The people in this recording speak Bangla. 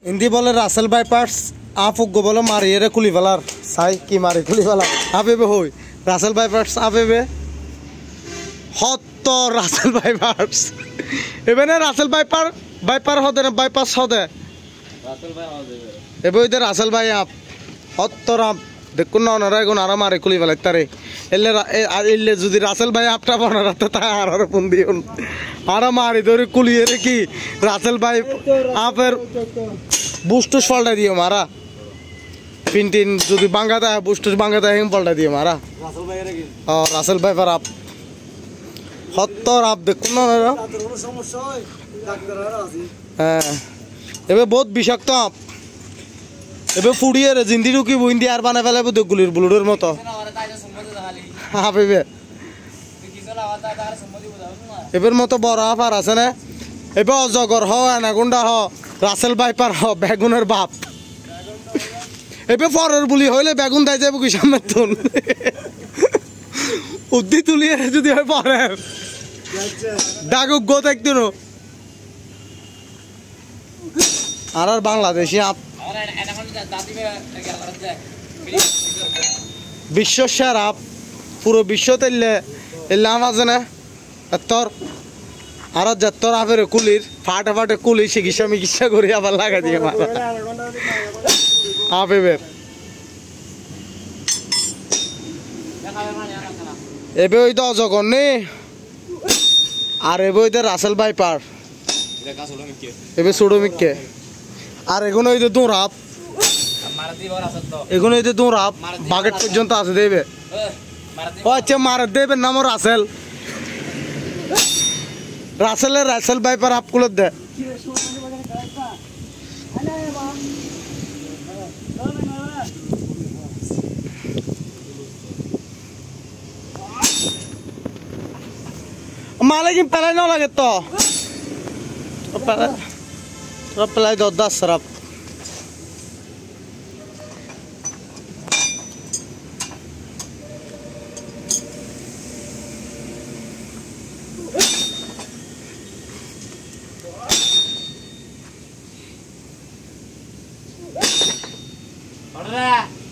हिंदी बोले रासेल बाईपास आप उगो बोलो मारी रे कुली वालार साई की मारी कुली वाला आपे बे होई रासेल बाईपास आपे बे हत्तो रासेल बाईपास एबेने रासेल बाईपार होदे ना बाईपास होदे रासेल बाई होदे एबे इधर रासेल बाई आप हत्तो राम देखो ना नरा को नारा मारे कुली वाला तारे इल्ले जुदी रासेल बाई आपटा बना रहता था आरा पुंदी उन आरा मारी दोरे कुली रे की रासेल बाई आप बुस्टुस पलटा दियो मारा पिंटिन जुदी बांगाता है बुस्टुस बांगाता है हम पलटा दियो मारा रासेल बाई रे की रासेल बाई पर आप हत्तर आप देखो ना नरा समस्या है डॉक्टर आसी एबे बहुत বিষাক্ত आप एबे ফুড়িয়ে রে জিন্দি ঢুকি বইন্দি আর বানা ফেলাবো তো গুলির বুলুডের মতো হ্যাঁ বেবে এবের মতো বড় আফার আছে না এবে অজগর হ অ্যানাকোন্ডা হ রাসেল ভাইপার হ বেগুনের বাপ এবে ফরের বুলি হইলে বেগুন দাই যাবো কি সামনে তুন উদ্দি তুলিয়ে যদি হয় পরের ডাকুক গো দেখতো না আর বাংলাদেশি আপ বিশ্ব সেরা পুরো বিশ্ব তেলে এলাম আছে না তোর আর যত্তর আফের কুলির ফাটে ফাটে কুলি চিকিৎসা মিকিৎসা করে আবার লাগা দিয়ে মারা আফেবের এবে ওই তো অজগর নে আর এবে ওই তো রাসেল ভাইপার এবে সুডোমিককে আর এখন ওই তো দৌড়াপ এখন ওই তো দৌড়াপ বাগেট পর্যন্ত আছে দেবে ও আচ্ছা মারা দেবে নাম রাসেল রাসেলের রাসেল ভাইপার আপগুলো দে মালে কি পেলাই না লাগে তো পেলাই 10 সরাপ Order!